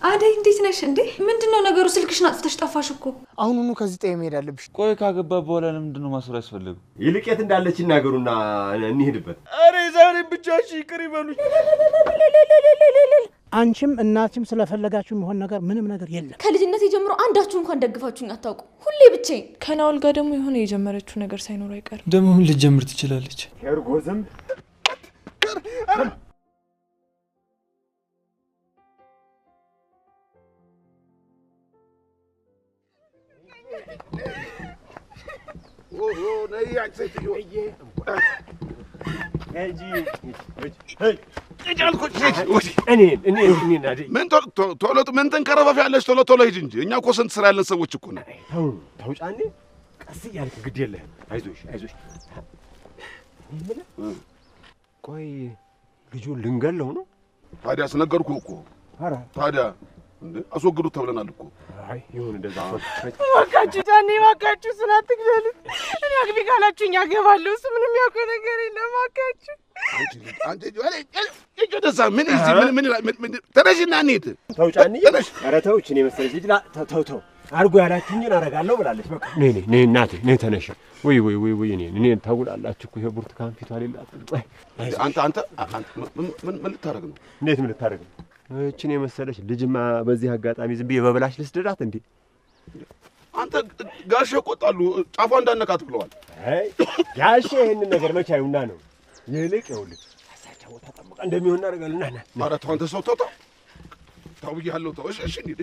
አደይ እንዴት ነሽ እንዴ? ምንድነው ነገሩ? ስልክሽን አጥፍተሽ ጠፋሽ እኮ። አሁኑኑ ከዚህ ጠይ መሄድ አለብሽ። ቆይ ካገባ በኋላ ለምንድነው ማስወራ ያስፈልገው? ይልቄት እንዳለች ይናገሩና እንሂድበት። አሬ ዛሬ ብቻሽ ይቅር ይበሉኝ። አንቺም እናትም ስለፈለጋችሁ የሚሆን ነገር ምንም ነገር የለም። ከልጅነቴ ጀምሮ አንዳችሁ እንኳን ደግፋችሁኝ አታውቁ። ሁሌ ብቻዬን። ከናውል ጋር ደግሞ የሆነ የጀመረችው ነገር ሳይኖር አይቀርም። ደግሞ ምን ልጀምር ትችላለች? ከርጎዝም ነይ አክሰትዩ ምን ቶሎ ምን ተንከረፈፍ ያለሽ ቶሎ ሂጂ እንጂ እኛ እኮ ስንት ስራ ያለን ሰዎች እኮ ነን። ተው ጫኔ ቀስ እያልክ ግድ የለህም። አይዞሽ ቆይ ልጁን ልንገለው ነው? ታዲያስ ነገርኩህ እኮ። ኧረ ታዲያ አስወግዱት ተብለናል እኮ። አይ ይሁን እንደዛ። እባካችሁ ጫኔ እባካችሁ ስላትግደሉት። እኔ አግቢ ካላችሁኝ አገባለሁ። እሱ ምንም ያውቀው ነገር የለም። እባካችሁ አንቺ ደሳ ምን ተነሽና እንሂድ። ተው ጫኔ። ኧረ ተው እቺ ነው መሰለሽ ልጅ ተው አርጎ ያላችሁኝን አረጋለሁ ብላለች። በቃ ነይ እናቴ ነይ ተነሽ። ወይ እኔ ታውላላችሁ እኮ ይሄ ብርቱካን ፊቷ ሌላት። አንተ ምን ልታረግ ነው? እንዴት ምን ልታረግ ነው? እቺን የመሰለሽ ልጅማ በዚህ አጋጣሚ ዝም ብዬ በበላሽ ልስደዳት እንዴ? አንተ ጋሼ ቆጣሉ ጫፏ እንዳነካት ብለዋል። አይ ጋሼ ይሄንን ነገር መቼ አይውና ነው ይልቅ ይኸውልህ አሳቻው ተጠምቀ እንደሚሆን እናደርጋለና ና ኧረ ተው አንተ ሰው ተው ብዬሃለሁ። ተው እሺ ሂድ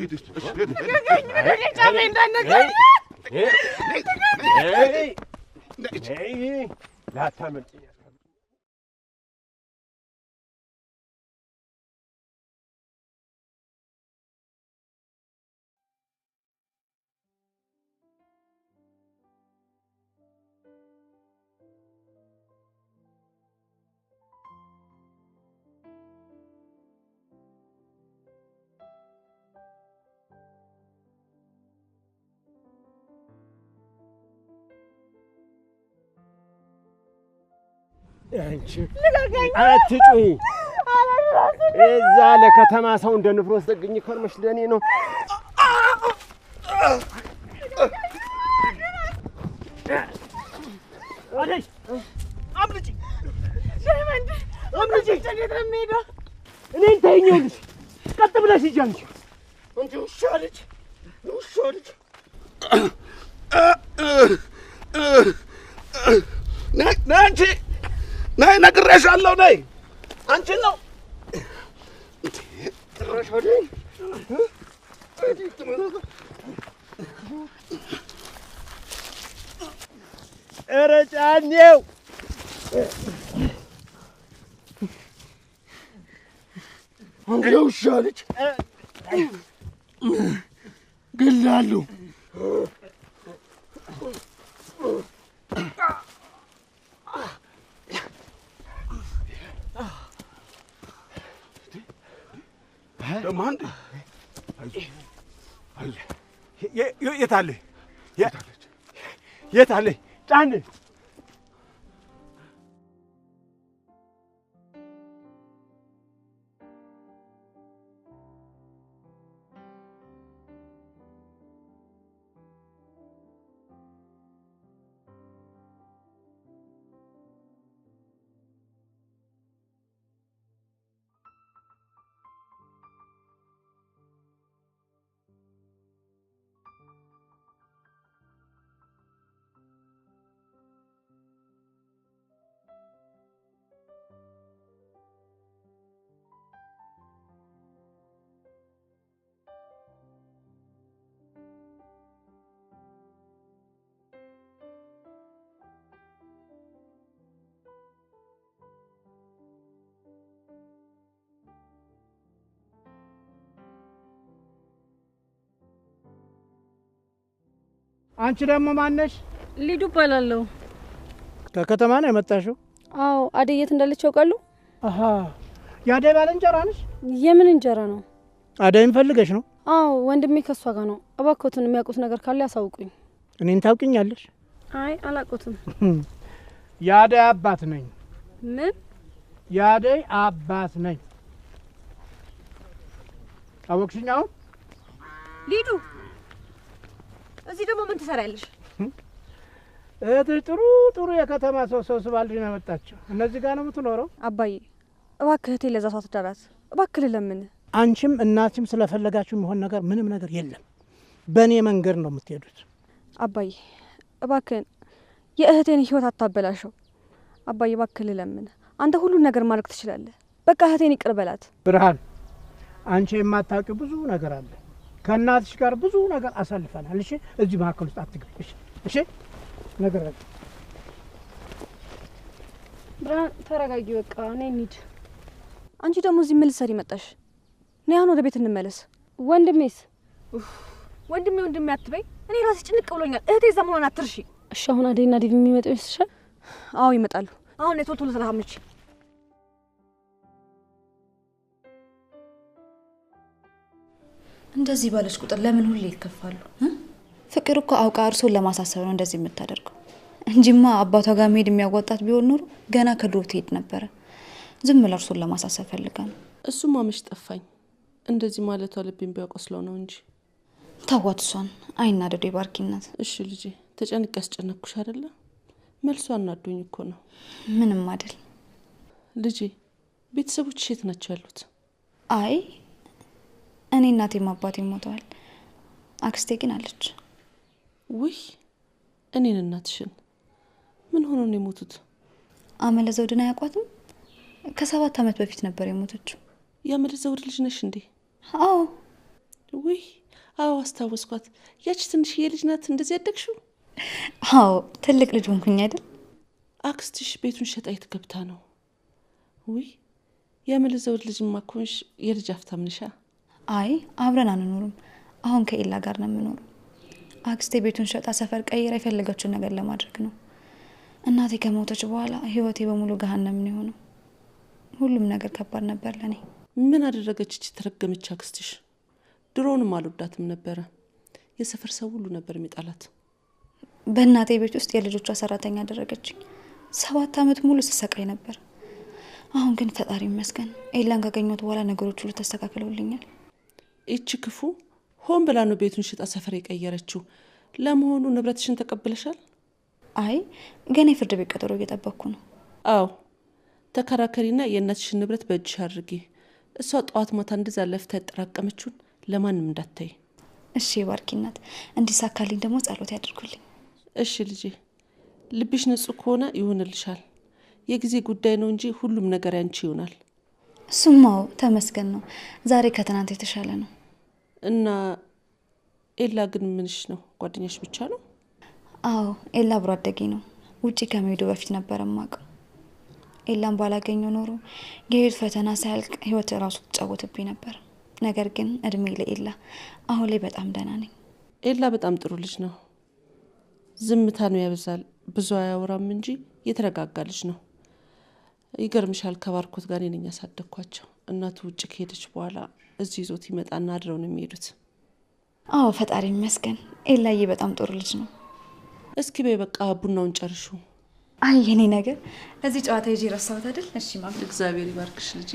ጫኔ እንዳነካኝ ላታመልጭኝ አንቺ አትጩሂ። እዛ ለከተማ ሰው እንደ ንፍሮ ዘግኝ ከርመሽ ለኔ ነው። አደይ አምልጪ ዳይመንድ አምልጪ። ጨኔት ለሚሄዳ እኔን ተይኝልሽ። ቀጥ ብለሽ ሂጂ አንቺ ውሻ ልጅ አንቺ ነይ ነግሬሻለሁ። ነይ አንቺን ነው ጥራሽ ወዲህ ኧረ ጫኔው አንተ ውሻ ልጅ ገላለሁ። ለማን የት አለ ጫኔ? አንቺ ደግሞ ማነሽ? ሊዱ እባላለሁ። ከከተማ ነው የመጣሽው? አዎ። አደይ የት እንዳለች ያውቃሉ? አሃ የአደይ ባልንጀራ ነሽ? የምን እንጀራ ነው? አደይን ፈልገሽ ነው? አዎ ወንድሜ ከሷ ጋር ነው። እባክዎትን የሚያውቁት ነገር ካለ ያሳውቁኝ። እኔን ታውቂኛለሽ? አይ አላውቁትም። የአደይ አባት ነኝ። ምን? የአደይ አባት ነኝ። አወቅሽኝ? አሁን ሊዱ እዚህ ደግሞ ምን ትሰሪያለሽ? እህትሽ ጥሩ የከተማ ሰው ስባልሽ ነው የመጣችው። እነዚህ ጋር ነው የምትኖረው? አባዬ እባክህ እህቴ ለዛ ሰው አትዳራት እባክህ ለምን። አንቺም እናትሽም ስለፈለጋችሁ የሚሆን ነገር ምንም ነገር የለም። በእኔ መንገድ ነው የምትሄዱት። አባዬ እባክህን የእህቴን ህይወት አታበላሸው። አባዬ እባክህ ለምን። አንተ ሁሉን ነገር ማድረግ ትችላለህ። በቃ እህቴን ይቅር በላት። ብርሃን አንቺ የማታውቂው ብዙ ነገር አለ። ከእናትሽ ጋር ብዙ ነገር አሳልፈናል። እሺ እዚህ መካከል ውስጥ አትግቢ። እሺ ነገር አለ። ብርሃን ተረጋጊ። በቃ ነይ እንሂድ። አንቺ ደግሞ እዚህ ምን ልትሰሪ መጣሽ? ነይ አሁን ወደ ቤት እንመለስ። ወንድሜስ? ወንድሜ አትበይ። እኔ ራሴ ጭንቅ ብሎኛል። እህቴ እዛ መሆኗን አትርሺ። እሺ አሁን አደይና ዲቪ የሚመጡ ይመስልሻል? አዎ ይመጣሉ። አሁን ቶሎ ተራምጪ። እንደዚህ ባለች ቁጥር ለምን ሁሌ ይከፋሉ? ፍቅር እኮ አውቃ እርሶን ለማሳሰብ ነው እንደዚህ የምታደርገው እንጂማ አባቷ ጋር መሄድ የሚያጓጣት ቢሆን ኖሮ ገና ከድሮ ትሄድ ነበረ። ዝም ብላ እርሶን ለማሳሰብ ፈልጋ ነው። እሱማ መች ጠፋኝ። እንደዚህ ማለቷ ልቤን ቢያቆስለው ነው እንጂ። ታዋት እሷን አይናደዱ የባርኪነት። እሺ ልጄ ተጨንቄ ያስጨነኩሽ አይደለ? መልሷ አናዶኝ እኮ ነው። ምንም አይደል ልጄ። ቤተሰቦች የት ናቸው ያሉት? አይ እኔ እናቴም አባቴም ሞተዋል። አክስቴ ግን አለች። ውይ እኔን እናትሽን ምን ሆኖ ነው የሞቱት? አመለ ዘውድን አያውቋትም? ከ7 ዓመት በፊት ነበር የሞተችው። የአመለ ዘውድ ልጅ ነሽ እንዴ? አዎ። ውይ አዎ አስታወስኳት። ያቺ ትንሽዬ ልጅ ናት እንደዚህ ያደግሽው? አዎ ትልቅ ልጅ ሆንኩኝ አይደል? አክስትሽ ቤቱን ሸጣ የተገብታ ነው። ውይ የአመለ ዘውድ ልጅ ማኮንሽ የልጅ አፍታም ነሻ? አይ አብረን አንኖርም። አሁን ከኢላ ጋር ነው የምኖረው። አክስቴ ቤቱን ሸጣ ሰፈር ቀይራ የፈለገችውን ነገር ለማድረግ ነው። እናቴ ከሞተች በኋላ ህይወቴ በሙሉ ገሃነም ነው የሆነው። ሁሉም ነገር ከባድ ነበር ለኔ። ምን አደረገች እቺ ተረገመች አክስትሽ? ድሮንም አልወዳትም ነበረ። የሰፈር ሰው ሁሉ ነበር የሚጣላት። በእናቴ ቤት ውስጥ የልጆቿ ሰራተኛ አደረገችኝ። 7 ዓመት ሙሉ ስሰቃይ ነበር። አሁን ግን ፈጣሪ ይመስገን ኤላን ካገኘሁት በኋላ ነገሮች ሁሉ ተስተካክለውልኛል። እቺ ክፉ ሆን ብላ ነው ቤቱን ሽጣ ሰፈር የቀየረችው። ለመሆኑ ንብረትሽን ተቀብለሻል? አይ ገና የፍርድ ቤት ቀጠሮ እየጠበቅኩ ነው። አዎ ተከራከሪና የእናትሽን ንብረት በእጅሽ አድርጊ። እሷ ጠዋት ማታ እንደዛ ለፍታ ያጠራቀመችውን ለማንም እንዳታይ። እሺ ባርኪናት፣ እንዲሳካልኝ ደግሞ ጸሎት ያድርጉልኝ። እሺ ልጄ፣ ልብሽ ንጹህ ከሆነ ይሆንልሻል። የጊዜ ጉዳይ ነው እንጂ ሁሉም ነገር ያንቺ ይሆናል። እሱማው ተመስገን ነው። ዛሬ ከትናንት የተሻለ ነው። እና ኤላ ግን ምንሽ ነው? ጓደኛሽ ብቻ ነው? አዎ ኤላ አብሮ አደጌ ነው። ውጪ ከመሄዱ በፊት ነበር የማውቀው። ኤላን ባላገኘው ኖሮ የህይወት ፈተና ሳያልቅ ህይወት ራሱ ተጫወተብኝ ነበር። ነገር ግን እድሜ ለኤላ አሁን ላይ በጣም ደህና ነኝ። ኤላ በጣም ጥሩ ልጅ ነው። ዝምታ ነው ያበዛል፣ ብዙ አያወራም እንጂ የተረጋጋ ልጅ ነው። ይገርምሻል፣ ከባርኮት ጋር ነኝ ያሳደግኳቸው። እናቱ ውጭ ከሄደች በኋላ እዚህ ይዞት ይመጣና አድረው ነው የሚሄዱት። አዎ ፈጣሪ ይመስገን። ኤላዬ በጣም ጥሩ ልጅ ነው። እስኪ በይ በቃ ቡናውን ጨርሹ። አይ የኔ ነገር እዚህ ጨዋታ ይዤ ረሳሁት አይደል? እሺ ማም፣ እግዚአብሔር ይባርክሽ ልጄ።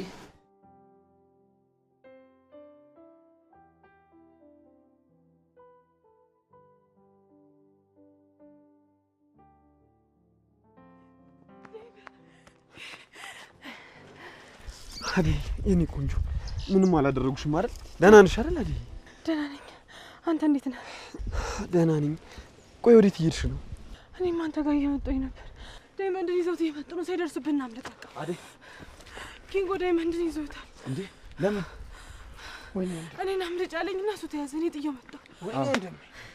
አዴ የኔ ቆንጆ ምንም አላደረጉሽም አይደል? ደህና ነሽ አይደል? አዴ ደህና ነኝ። አንተ እንዴት ነህ? ደህና ነኝ። ቆይ ወዴት እየሄድሽ ነው? እኔም አንተ ጋር እየመጣሁኝ ነበር። ዳይመንድን ይዘውት እየመጡ ነው። ሳይደርስብን እናምልጥ በቃ። አዴ ኪንጎ ዳይመንድን ይዘውታል። እንዴ ለምን? ወይኔ እኔን አምልጭ አለኝና እሱ ተያዘ። እኔ ጥዬው መጣሁ። ወይኔ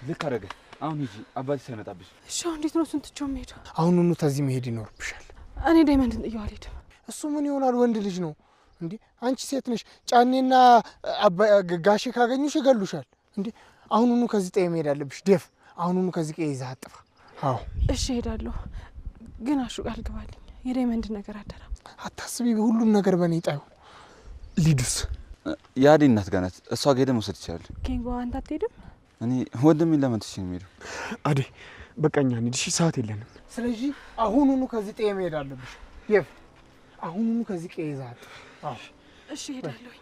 ልክ አደረገ። አሁን ሂጂ፣ አባቴ ሳይመጣብሽ። እሺ አሁን እንዴት ነው እሱን ትቼው የምሄደው? አሁኑኑ ተዚህ መሄድ ይኖርብሻል። እኔ ዳይመንድን ጥዬው አልሄድም። እሱ ምን ይሆናል? ወንድ ልጅ ነው እንዴ? አንቺ ሴት ነሽ። ጫኔና ጋሼ ካገኙሽ ይገሉሻል እንዴ? አሁኑኑ ከዚህ ጠይ መሄድ አለብሽ። ደፍ አሁኑኑ ከዚህ ቀይ ይዘህ አጥፋ። አዎ እሺ እሄዳለሁ። ግን አሹ ቃል ግባልኝ፣ የዳይመንድ ነገር አደራ። አታስቢ፣ ሁሉም ነገር በእኔ ጣዩ። ሊዱስ የአዴ እናት ጋር ናት። እሷ ጋር ሄደን መውሰድ ይችላል። ኪንጎ አንተ አትሄድም? እኔ ወንድሜን ለመንትሽ ነው የሚሄደው። አዴ በቃኛ እንሂድ። እሺ ሰዓት የለንም። ስለዚህ አሁኑኑ ከዚህ ጠይ መሄድ አለብሽ። ደፍ አሁኑኑ ከዚህ ቀይ ይዘህ አጥፋ። አዎ እሺ እሄዳለሁ።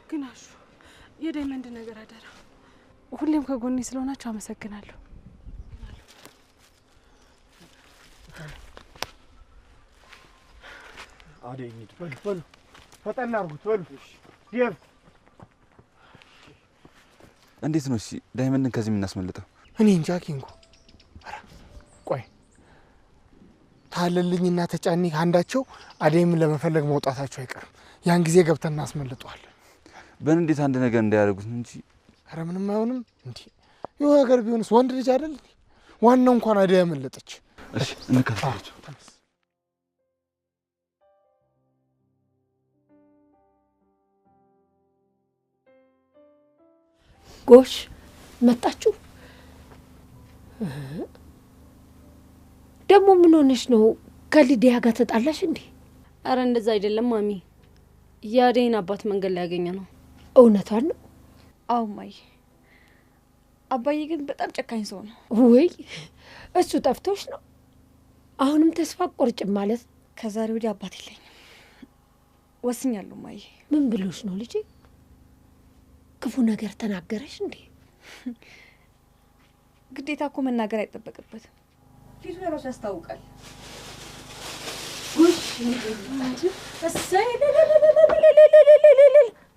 ግን አሹ የዳይመንድ ነገር አደራ። ሁሌም ከጎኔ ስለሆናችሁ አመሰግናለሁ። አደይ እንሂድ። በሉ ፈጠን አድርጉት። በሉ ዴቭ፣ እንዴት ነው እሺ ዳይመንድን ከዚህ የምናስመልጠው? እኔ እንጃ ኪንጎ። ቆይ ታለልኝና ተጫኒ አንዳቸው አደይምን ለመፈለግ መውጣታቸው አይቀርም። ያን ጊዜ ገብተን እናስመልጠዋለን። በእንዴት አንድ ነገር እንዳያደርጉት እንጂ። ኧረ ምንም አይሆንም። እንዴ ይኸው ነገር ቢሆንስ ወንድ ልጅ አይደል? ዋናው እንኳን አደይ ያመለጠች። እሺ እንከታተላቸው። ጎሽ መጣችሁ። ደግሞ ምን ሆነሽ ነው? ከሊዲያ ጋር ተጣላሽ እንዴ? አረ እንደዛ አይደለም ማሚ። የአደይን አባት መንገድ ላይ ያገኘ ነው። እውነቷን ነው? አዎ ማይ። አባዬ ግን በጣም ጨካኝ ሰው ነው። ወይ እሱ ጠፍቶሽ ነው? አሁንም ተስፋ ቆርጭም ማለት? ከዛሬ ወዲህ አባት የለኝም ወስኛለሁ ማይ። ምን ብሎሽ ነው ልጄ? ክፉ ነገር ተናገረሽ እንዴ? ግዴታ እኮ መናገር አይጠበቅበትም። ፊቱ ለራሱ ያስታውቃል።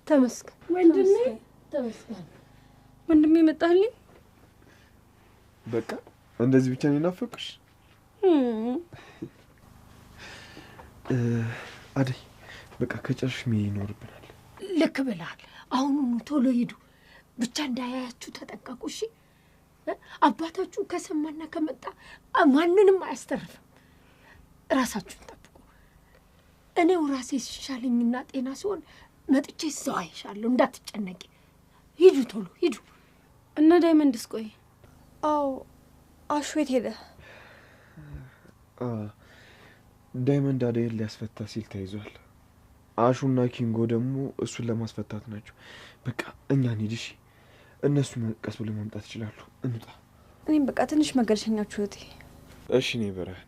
ተመስገን ወንድሜ፣ ተመስገን ወንድሜ መጣልኝ። በቃ እንደዚህ ብቻ ነው የናፈቅሽ? አደይ በቃ ከጨርሽ መሄድ ይኖርብናል። ልክ ብለሃል። አሁኑኑ ቶሎ ሂዱ። ብቻ እንዳያያችሁ ተጠንቀቁ። እሺ? አባታችሁ ከሰማና ከመጣ ማንንም አያስተርፍም። ራሳችሁን ጠብቁ። እኔው ራሴ ሲሻለኝና ጤና ሲሆን መጥቼ እዛው አይሻለሁ። እንዳትጨነቂ። ሂዱ፣ ቶሎ ሂዱ። እና ዳይመንድስ? ቆይ አዎ፣ አሹ የት ሄደ? ዳይመንድ አደይን ሊያስፈታ ሲል ተይዟል። አሹና ኪንጎ ደግሞ እሱን ለማስፈታት ናቸው። በቃ እኛ እንሂድ። እሺ? እነሱ ቀስ ብለው መምጣት ይችላሉ። እንውጣ። እኔም በቃ ትንሽ መገረሸኛችሁ እህቴ። እሺ እኔ ብርሃን፣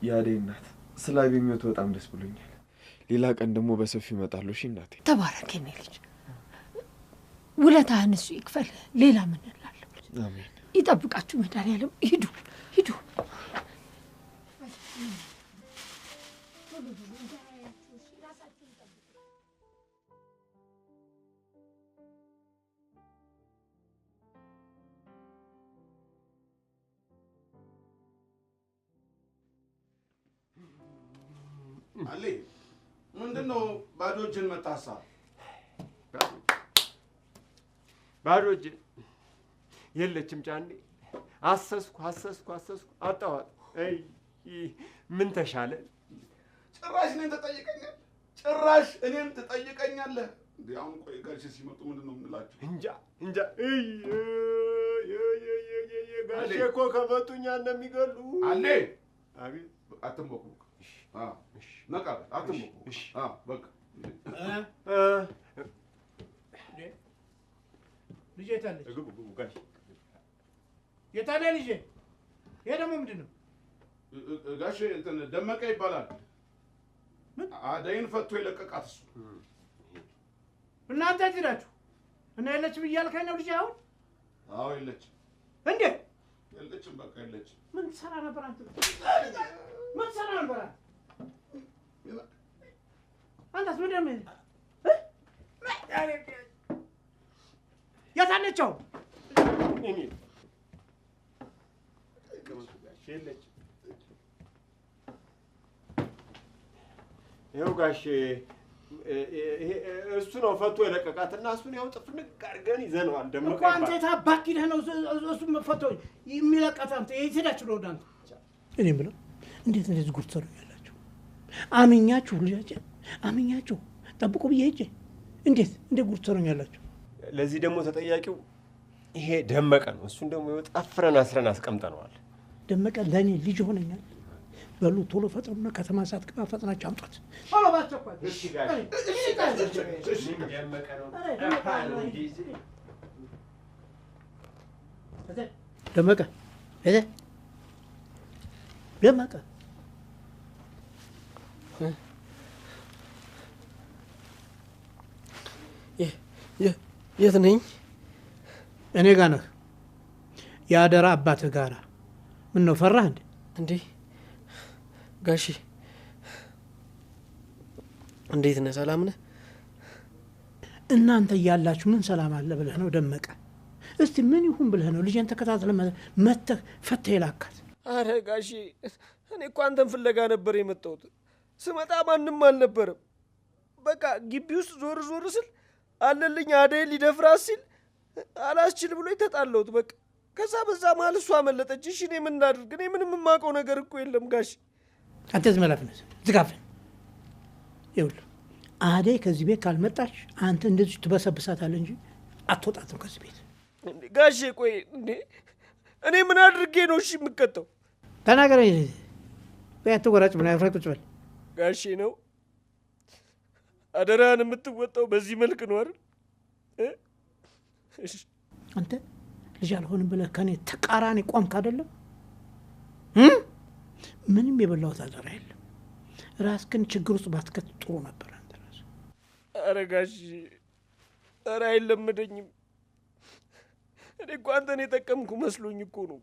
የአደይ እናት ስላገኘሁት በጣም ደስ ብሎኛል። ሌላ ቀን ደግሞ በሰፊው እመጣለሁ። እሺ እናቴ? ተባረክ የኔ ልጅ። ውለታህን እሱ ይክፈል። ሌላ ምን እላለሁ? አሜን። ይጠብቃችሁ መድኃኒዓለም። ሂዱ ሂዱ። አሌ ምንድን ነው ባዶ እጅን መጣሳ? ባዶ እጅን የለችም ጫኔ። አሰስኩ አጣዋት። አይ ምን ተሻለ? ጭራሽ እኔን ትጠይቀኛለህ? ጭራሽ እኔን ትጠይቀኛለህ? እንዴ አሁን ቆይ ጋሼ ሲመጡ ምንድን ነው የምንላቸው? እንጃ ጋሼ እኮ ከመጡኛ እንደሚገሉ። አሌ አቤት። አትንቦክቦክ። ነቃ በል አትንቦክቦክ። በቃ ልጄ ታለች። ግቡ ጋሼ። የታለ ልጄ? ይሄ ደግሞ ምንድን ነው? ጋሼ እንትን ደመቀ ይባላል። አደይን ፈቶ የለቀቃት እሱ። እናንተ እዚህ ናችሁ እና የለችም እያልከኝ ነው ልጄ? አሁን አዎ የለችም። እንዴ? የለችም፣ በቃ የለችም። ምን ትሰራ ነበር አንተ? ምን ትሰራ ነበር አንተስ? ምንድን ነው የት አለችው? ይኸው ጋሼ እሱ ነው ፈቶ የለቀቃትና እሱን ያው ጥፍንቅ አድርገን ይዘነዋል። ደመቀ እኮ አንተ የታባክ ነህ ነው እሱ ፈቶ የሚለቀት? አንተ የት ሄዳችሁ ነው እናንተ? እኔ የምለው እንዴት እንደዚህ ጉድ ትሰሩኛላችሁ? አምኛችሁ ልጃችን አምኛችሁ ጠብቁ ብዬ ሄጄ እንዴት ጉድ ትሰሩኛላችሁ? ለዚህ ደግሞ ተጠያቂው ይሄ ደመቀ ነው። እሱን ደግሞ ጠፍረን አስረን አስቀምጠነዋል። ደመቀ ለእኔ ልጅ ሆነኛል። በሉ ቶሎ ፈጥኑና ከተማ ሳትገባ ፈጥናችሁ አምጧት። ቶሎ ባቸኳል። እሺ ጋር ደመቀ ነው ደመቀ የት ነኝ? እኔ ጋር ነህ። የአደራ አባትህ ጋራ። ምን ነው ፈራህ እንዴ? እንዴ ጋሺ እንዴት ነህ? ሰላም ነህ? እናንተ እያላችሁ ምን ሰላም አለ ብለህ ነው ደመቀ? እስቲ ምን ይሁን ብለህ ነው ልጄን ተከታትለህ መተህ ፈተህ የላካት? አረ ጋሺ እኔ እኮ አንተን ፍለጋ ነበር የመጣሁት። ስመጣ ማንም አልነበረም። በቃ ግቢ ውስጥ ዞር ዞር ስል አለልኝ አደይ ሊደፍራት ሲል አላስችል ብሎ ተጣለሁት። በቃ ከዛ በዛ መሀል እሷ አመለጠች። እሺ እኔ ምን ላድርግ? እኔ ምንም የማውቀው ነገር እኮ የለም ጋሺ። አንተ ዝም ብለህ ዝጋፍን። ይኸውልህ አደይ ከዚህ ቤት ካልመጣች አንተ እንደዚህ ትበሰብሳታለህ እንጂ አትወጣትም ከዚህ ቤት። ጋሼ ቆይ እንዴ እኔ ምን አድርጌ ነው እሺ የምቀጣው? ተናገረኝ። ወይ አትወራጭ። ምን ያፍራ ቁጭ በል ጋሼ ነው አደራን የምትወጣው በዚህ መልክ ነው አይደል? እሺ አንተ ልጅ አልሆንም ብለህ ከኔ ተቃራኒ ቆምክ አይደለም? ምንም የበላሁት አደራ የለም። ራስህን ችግር ውስጥ ባትከት ጥሩ ነበር። አንተ ራስህ ኧረ ጋሼ ኧረ አይለመደኝም። እኔ እኮ አንተን የጠቀምኩ መስሎኝ እኮ ነው።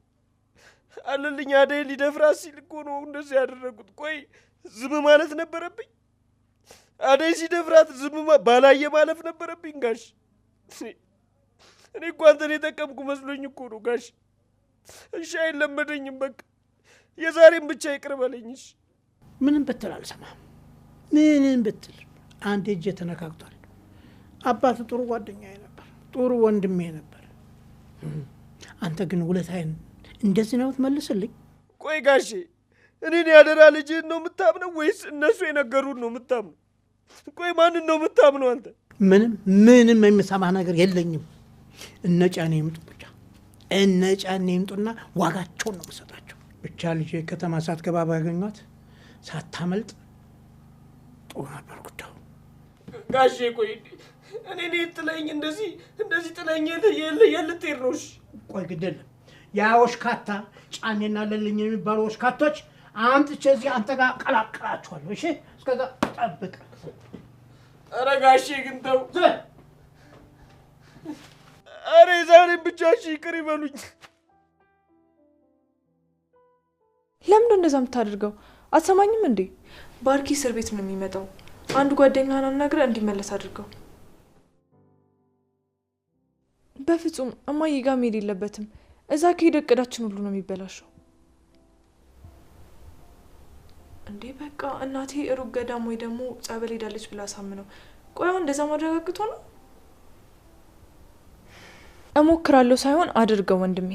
አለልኝ አደይ ሊደፍራት ሲል እኮ ነው እንደዚህ ያደረጉት። ቆይ ዝም ማለት ነበረብኝ? አደይ ሲደፍራት ዝም ባላየ ማለፍ ነበረብኝ ጋሽ? እኔ እኮ አንተን የጠቀምኩ መስሎኝ እኮ ነው ጋሽ። እሺ አይለመደኝም። በቃ የዛሬም ብቻ ይቅር በለኝሽ። ምንም ብትል አልሰማም። ምንም ብትል አንድ እጄ ተነካክቷል። አባቱ ጥሩ ጓደኛዬ ነበር፣ ጥሩ ወንድሜ ነበር። አንተ ግን ውለታዬን እንደዚህ ነው ትመልስልኝ? ቆይ ጋሼ እኔን ያደራ ልጅህን ነው የምታምነው ወይስ እነሱ የነገሩን ነው የምታምነው? ቆይ ማንን ነው የምታምነው አንተ? ምንም የምሰማህ ነገር የለኝም። እነ ጫኔ ይምጡ ብቻ፣ እነ ጫኔ ይምጡና ዋጋቸውን ነው የምሰጣቸው። ብቻ ልጄ ከተማ ሳትገባ ባገኟት ሳታመልጥ ጥሩ ነበር ጉዳዩ። ጋሼ ቆይ እኔ ጥለኝ እንደዚህ ጥለኝ የልትሄድ ነው? እሺ ቆይ ግድ የለም። ያ ወሽካታ ጫኔና ለልኝ የሚባሉ ወሽካቶች አምጥቼ እዚህ አንተ ጋር ቀላቅላቸዋለሁ። እሺ እስከዛ ጠብቅ። ኧረ ጋሼ ግን ተው። ኧረ ዛሬም ብቻ እሺ ይቅር ይበሉኝ። ለምንድን እንደዛ የምታደርገው? አትሰማኝም እንዴ? ባርኪ እስር ቤት ነው የሚመጣው። አንድ ጓደኛህን አናግረህ እንዲመለስ አድርገው። በፍጹም እማዬ ጋር መሄድ የለበትም። እዛ ከሄደ እቅዳችን ሁሉ ነው የሚበላሸው። እንዴ በቃ እናቴ ሩቅ ገዳም ወይ ደግሞ ጸበል ሄዳለች ብላ አሳምነው። ቆይ አሁን እንደዛ ማረጋግጦ ነው? እሞክራለሁ ሳይሆን አድርገው ወንድሜ።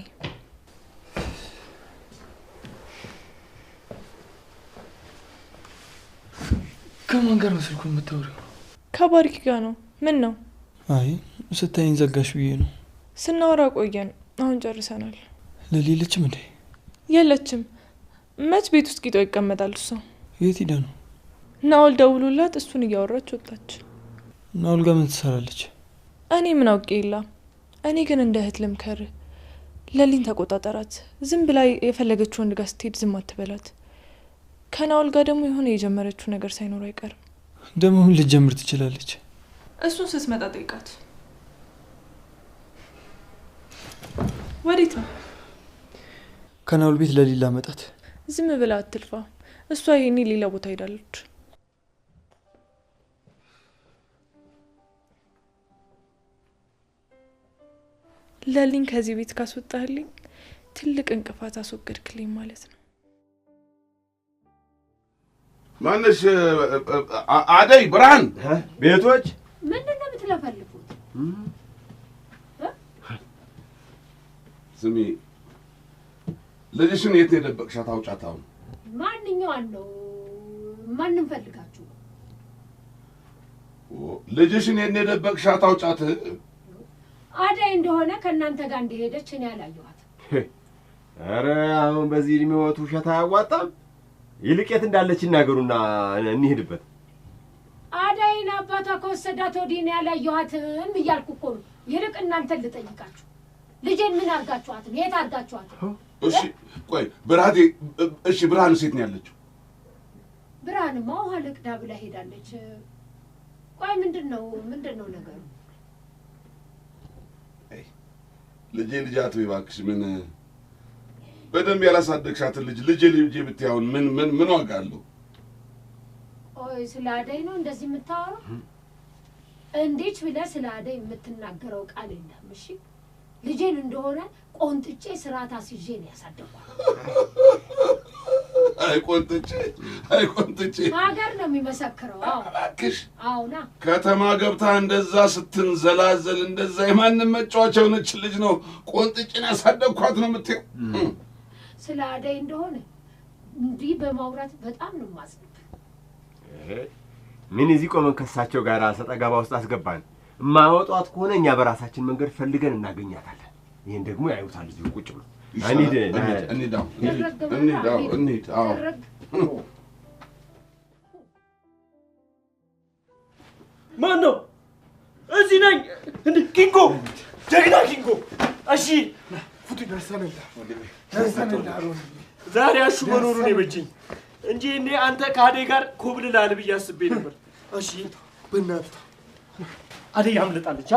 ከማን ጋር ነው ስልኩን የምታወሪው? ከባርኪ ጋር ነው። ምን ነው? አይ ስታይኝ ዘጋሽ ብዬ ነው። ስናወራ ቆየን። አሁን ጨርሰናል። ለሌለችም እንዴ? የለችም። መች ቤት ውስጥ ቂጦ ይቀመጣል እሷ። የት ሄዳ ነው? ናውል ደውሎላት እሱን እያወራች ወጣች። ናውል ጋር ምን ትሰራለች? እኔ ምን አውቄ የላ። እኔ ግን እንደ እህት ልምከር፣ ለሊን ተቆጣጠራት። ዝም ብላ የፈለገችው ወንድ ጋር ስትሄድ ዝም አትበላት። ከናውል ጋር ደግሞ የሆነ የጀመረችው ነገር ሳይኖር አይቀርም። ደግሞ ምን ልትጀምር ትችላለች? እሱን ስትመጣ ጠይቃት። ወዴት ነው? ከናውል ቤት ለሊላ መጣት። ዝም ብላ አትልፋ። እሷ ይሄኔ ሌላ ቦታ ሄዳለች። ለሊን ከዚህ ቤት ካስወጣህልኝ ትልቅ እንቅፋት አስወገድክልኝ ማለት ነው። ማነሽ? አደይ ብርሃን ቤቶች ምንድን ነው የምትለፈልፉት? ስሚ ልጅሽን የት ነው የደበቅሻት? አውጫት አሁን። ማንኛዋን ነው? ማንን ፈልጋችሁ? ልጅሽን የት ነው የደበቅሻት? አውጫት። አደይ እንደሆነ ከእናንተ ጋር እንደሄደች እኔ አላየኋትም። ኧረ አሁን በዚህ እድሜዎት ውሸት አያዋጣም። ይልቅ የት እንዳለች ይናገሩና እንሂድበት። አደይን አባቷ ከወሰዳት ወዲህ እኔ ያላየኋትም እያልኩ እኮ ነው። ይልቅ እናንተን ልጠይቃችሁ፣ ልጄን ምን አድርጋችኋት ነው? የት አድርጋችኋት ነው? እሺ ቆይ ብርሃኔ፣ እሺ ብርሃን ሴት ነው ያለችው? ብርሃንማ ውሃ ልቅዳ ብላ ሄዳለች። ቆይ ምንድን ነው ነገሩ? ልጄ አትበይ እባክሽ። ምን በደንብ ያላሳደግሻትን ልጄ ብትያውን ምን ዋጋ አለው? ቆይ ስለ አደይ ነው እንደዚህ የምታወራው? እንዴት ብለህ ስለ አደይ የምትናገረው ቃል የለም። እሺ ልጄን እንደሆነ ቆንጥጬ ስርዓት አስይዤ ነው ያሳደግኳት። አይ ቆንጥጬ ሀገር ነው የሚመሰክረው። አዎ እባክሽ። አዎና ከተማ ገብታ እንደዛ ስትንዘላዘል እንደዛ የማንም መጫወቻ የሆነች ልጅ ነው ቆንጥጬን ያሳደግኳት ነው የምትይው? ስለ አደይ እንደሆነ እንዲህ በማውራት በጣም ነው የማዝነው። ምን እዚህ ቆመን ከሳቸው ጋር ሰጠገባ ውስጥ አስገባን? ማወጣት ከሆነ እኛ በራሳችን መንገድ ፈልገን እናገኛታለን። ይሄን ደግሞ ያዩታል እዚሁ ቁጭ ብሎ። እንሂድ። አዎ ማን ነው? እዚህ ነኝ። እንዴ ኪንጎ፣ ጀግና ኪንጎ። እሺ ፉቱ ደርሰናል። ዛሬ አሹ መኖሩ ነው የበጀኝ እንጂ እኔ አንተ ከአደይ ጋር ኮብልላል ብዬ አስቤ ነበር። እሺ በእናትህ አደይ አምልጣለች።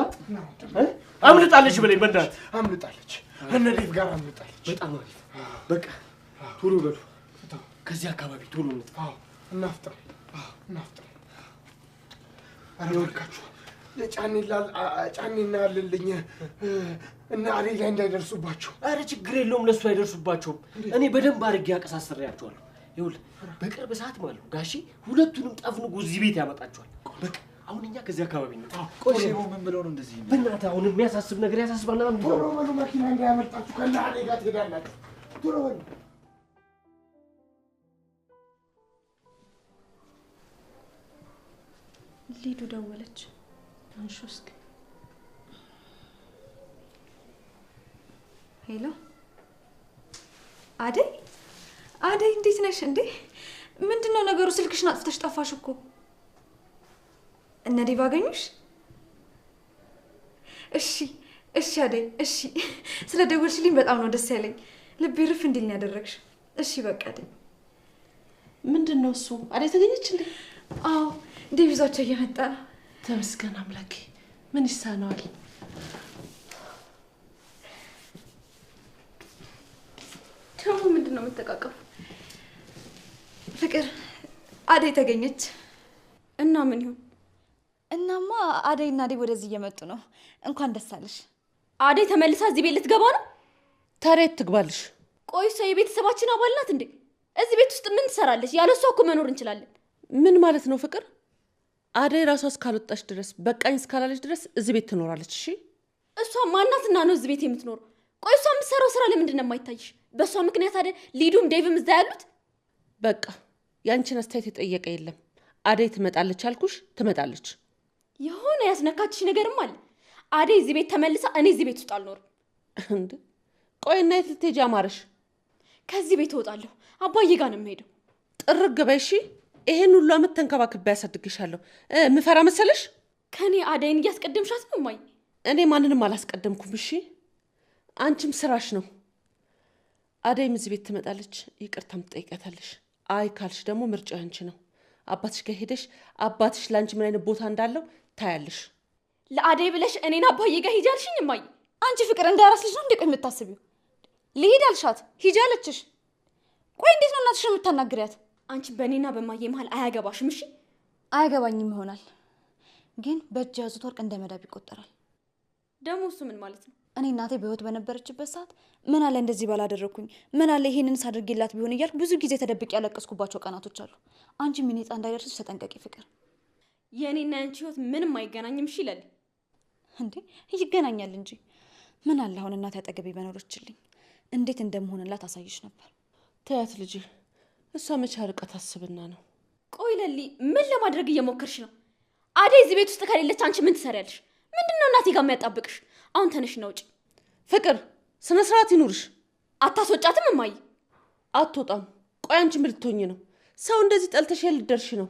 አምልጣለች በለኝ። በእናትህ አምልጣለች። እነ ዴቭ ጋር አምልጣለች። በጣም አሪፍ። በቃ ቶሎ በሉ ከዚህ አካባቢ ቶሎ እንጥፋ። እናፍጥር። ኧረ እባካችሁ ጫኔና አለልኝ እና አደይ ላይ እንዳይደርሱባቸው። ኧረ ችግር የለውም፣ እነሱ አይደርሱባቸውም። እኔ በደንብ አድርጌ አቀሳስሬያቸዋለሁ። ይኸውልህ በቅርብ ሰዓት ማለት ነው ጋሼ ሁለቱንም ጠፍንጎ እዚህ ቤት ያመጣቸዋል። በቃ አሁን እኛ ከዚህ አካባቢ ነው። ቆይ ምን ብለው ነው እንደዚህ? በእናትህ አሁን የሚያሳስብ ነገር ያሳስባል። ቶሎ በሉ፣ መኪና እንዳያመልጣችሁ። ከእነ አደይ ጋር ትሄዳላችሁ። ቶሎ በሉ። ሊዱ ደወለች። አንሺው እስኪ። ሄሎ አደይ እንዴት ነሽ እንዴ? ምንድነው ነገሩ? ስልክሽን አጥፍተሽ ጠፋሽ እኮ። እነ ዴቭ አገኙሽ? እሺ አደይ፣ እሺ ስለ ደወልሽልኝ በጣም ነው ደስ ያለኝ። ልቤ ርፍ እንዲል ነው ያደረግሽ። እሺ በቃ አደይ። ምንድነው እሱ? አደይ ተገኘችልኝ? አዎ ዴቭ ይዟቸው እየመጣ ነው። ተመስገን አምላኬ። ምን ይሳነዋል? ደግሞ ምንድነው የምትጠቃቀፉ? ፍቅር አደይ ተገኘች። እና ምን ይሁን? እናማ አደይና ዴቭ ወደዚህ እየመጡ ነው። እንኳን ደስ አለሽ። አደይ ተመልሳ እዚህ ቤት ልትገባ ነው? ታዲያ ትግባልሽ? ቆይ እሷ የቤተሰባችን አባል ናት እንዴ? እዚህ ቤት ውስጥ ምን ትሰራለች? ያለ እሷ እኮ መኖር እንችላለን። ምን ማለት ነው ፍቅር? አደይ ራሷ እስካልወጣች ድረስ በቃኝ እስካላለች ድረስ እዚህ ቤት ትኖራለች። እሺ እሷ ማናትና ነው እዚህ ቤት የምትኖረው? ቆይ እሷ የምትሰራው ስራ ለምንድን ነው የማይታይሽ? በእሷ ምክንያት አይደል ሊዱም ዴቭም እዛ ያሉት? በቃ ያንቺን አስተያየት የጠየቀ የለም። አደይ ትመጣለች አልኩሽ፣ ትመጣለች። የሆነ ያስነካችሽ ነገርም አለ። አደይ እዚህ ቤት ተመልሳ እኔ እዚህ ቤት ውስጥ አልኖርም። እንዴ ቆይ እና የት ልትሄጂ አማረሽ? ከዚህ ቤት እወጣለሁ። አባዬ ጋር ነው የምሄደው። ጥርግ በይ እሺ። ይሄን ሁሉ አመት ተንከባክቤ ያሳድግሻለሁ። ምፈራ መሰለሽ? ከኔ አደይን እያስቀደምሻት ነው ማይ? እኔ ማንንም አላስቀደምኩም። እሺ አንቺም ስራሽ ነው። አደይም እዚህ ቤት ትመጣለች፣ ይቅርታም ትጠይቂያታለሽ። አይ ካልሽ ደግሞ ምርጫው ያንቺ ነው። አባትሽ ጋር ሄደሽ አባትሽ ላንቺ ምን አይነት ቦታ እንዳለው ታያለሽ። ለአደይ ብለሽ እኔን አባዬ ጋር ሂጂ አልሽኝ ማይ? አንቺ ፍቅር እንዳራስ ልጅ ነው እንዴ የምታስቢው? ልሂድ አልሻት ሂጂ አለችሽ። ቆይ እንዴት ነው እናትሽ የምታናግሪያት? አንቺ በእኔና በማዬ መሀል አያገባሽም። እሺ አያገባኝም ይሆናል፣ ግን በእጅ ያዙት ወርቅ እንደ መዳብ ይቆጠራል። ደግሞ እሱ ምን ማለት ነው? እኔ እናቴ በህይወት በነበረችበት ሰዓት ምን አለ እንደዚህ ባላደረኩኝ፣ ምን አለ ይሄንን ሳድርግላት ቢሆን እያልኩ ብዙ ጊዜ ተደብቄ ያለቀስኩባቸው ቀናቶች አሉ። አንቺ ምን ዕጣ እንዳይደርስሽ ተጠንቀቂ ፍቅር። የእኔና ያንቺ ህይወት ምንም አይገናኝም። እሺ ይላል እንዴ? ይገናኛል እንጂ። ምን አለ አሁን እናቴ አጠገቤ በኖረችልኝ፣ እንዴት እንደምሆንላት አሳይሽ ነበር። ተያት ልጅ፣ እሷ መቼ ርቀት አስብና ነው። ቆይ ለሊ ምን ለማድረግ እየሞከርሽ ነው? አደይ እዚህ ቤት ውስጥ ከሌለች አንቺ ምን ትሰሪያለሽ? ምንድነው እናቴ ጋር የሚያጣብቅሽ? አሁን ተነሽና ውጪ። ፍቅር ስነ ስርዓት ይኑርሽ። አታስወጫትም እማዬ? አትወጣም። ቆይ አንቺ ምን ልትሆኚ ነው? ሰው እንደዚህ ጠልተሽ ልትደርሺ ነው?